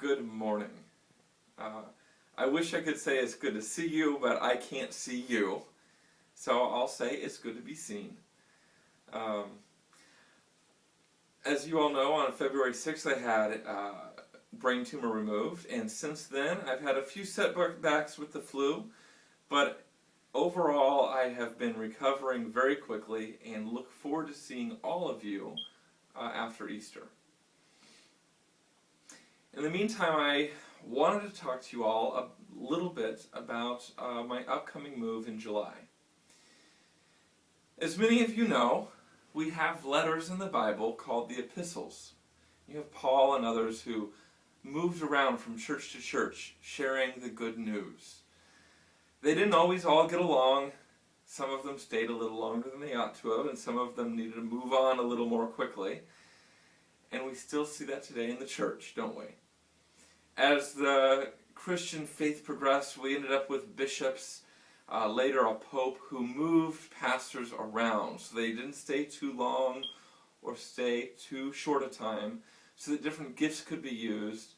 good morning. I wish I could say it's good to see you, but I can't see you. So I'll say it's good to be seen. As you all know, on February 6th I had a brain tumor removed, and since then I've had a few setbacks with the flu, but overall I have been recovering very quickly and look forward to seeing all of you after Easter. In the meantime, I wanted to talk to you all a little bit about my upcoming move in July. As many of you know, we have letters in the Bible called the epistles. You have Paul and others who moved around from church to church sharing the good news. They didn't always all get along. Some of them stayed a little longer than they ought to have, and some of them needed to move on a little more quickly. And we still see that today in the church, don't we? As the Christian faith progressed, we ended up with bishops, later a pope, who moved pastors around. So they didn't stay too long or stay too short a time, so that different gifts could be used.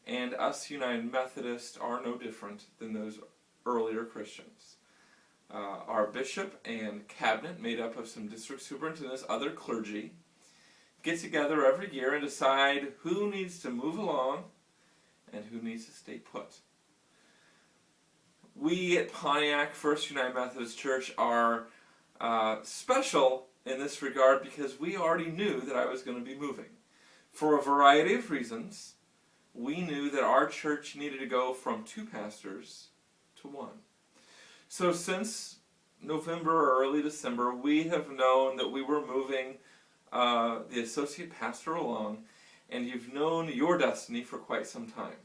And us United Methodists are no different than those earlier Christians. Our bishop and cabinet, made up of some district superintendents, other clergy, get together every year and decide who needs to move along and who needs to stay put. We at Pontiac, First United Methodist Church, are special in this regard because we already knew that I was going to be moving. For a variety of reasons, we knew that our church needed to go from 2 pastors to 1. So since November or early December, we have known that we were moving the associate pastor along, and you've known your destiny for quite some time.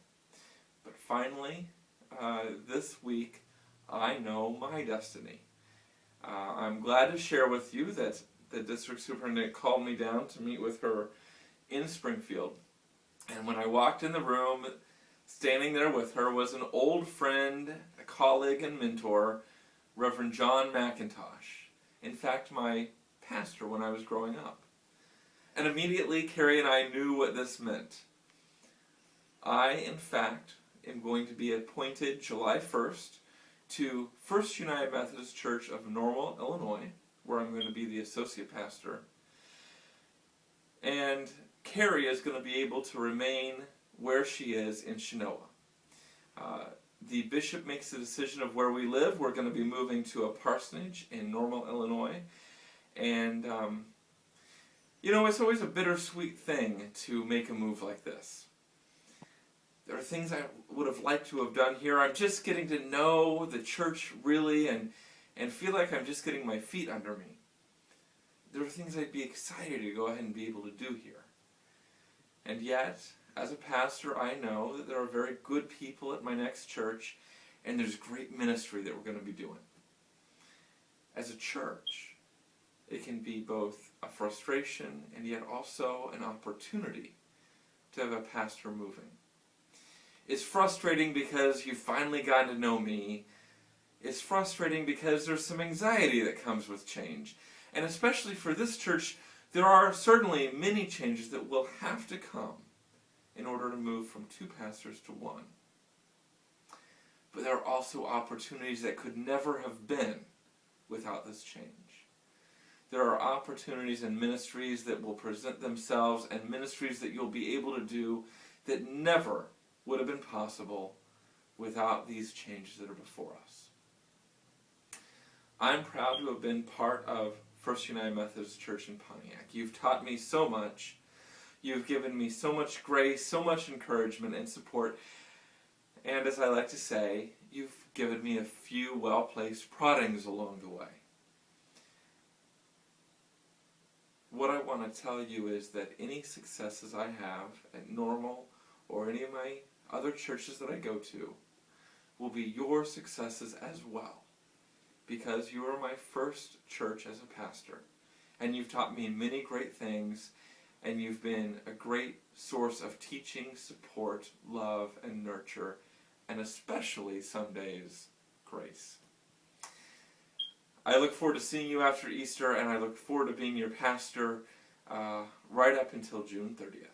But finally, this week, I know my destiny. I'm glad to share with you that the district superintendent called me down to meet with her in Springfield. And when I walked in the room, standing there with her was an old friend, a colleague and mentor, Reverend John McIntosh. In fact, my pastor when I was growing up. And immediately, Carrie and I knew what this meant. I, in fact, am going to be appointed July 1st to First United Methodist Church of Normal, Illinois, where I'm going to be the associate pastor. And Carrie is going to be able to remain where she is in Chenoa. The bishop makes the decision of where we live. We're going to be moving to a parsonage in Normal, Illinois. And you know, it's always a bittersweet thing to make a move like this. There are things I would have liked to have done here. I'm just getting to know the church really and feel like I'm just getting my feet under me. There are things I'd be excited to go ahead and be able to do here. And yet, as a pastor, I know that there are very good people at my next church, and there's great ministry that we're going to be doing. As a church, it can be both a frustration and yet also an opportunity to have a pastor moving. It's frustrating because you finally got to know me. It's frustrating because there's some anxiety that comes with change. And especially for this church, there are certainly many changes that will have to come in order to move from 2 pastors to 1. But there are also opportunities that could never have been without this change. There are opportunities and ministries that will present themselves and ministries that you'll be able to do that never would have been possible without these changes that are before us. I'm proud to have been part of First United Methodist Church in Pontiac. You've taught me so much. You've given me so much grace, so much encouragement and support. And as I like to say, you've given me a few well-placed proddings along the way. What I want to tell you is that any successes I have at Normal or any of my other churches that I go to will be your successes as well, because you are my first church as a pastor, and you've taught me many great things, and you've been a great source of teaching, support, love, and nurture, and especially some days, grace. I look forward to seeing you after Easter, and I look forward to being your pastor right up until June 30th.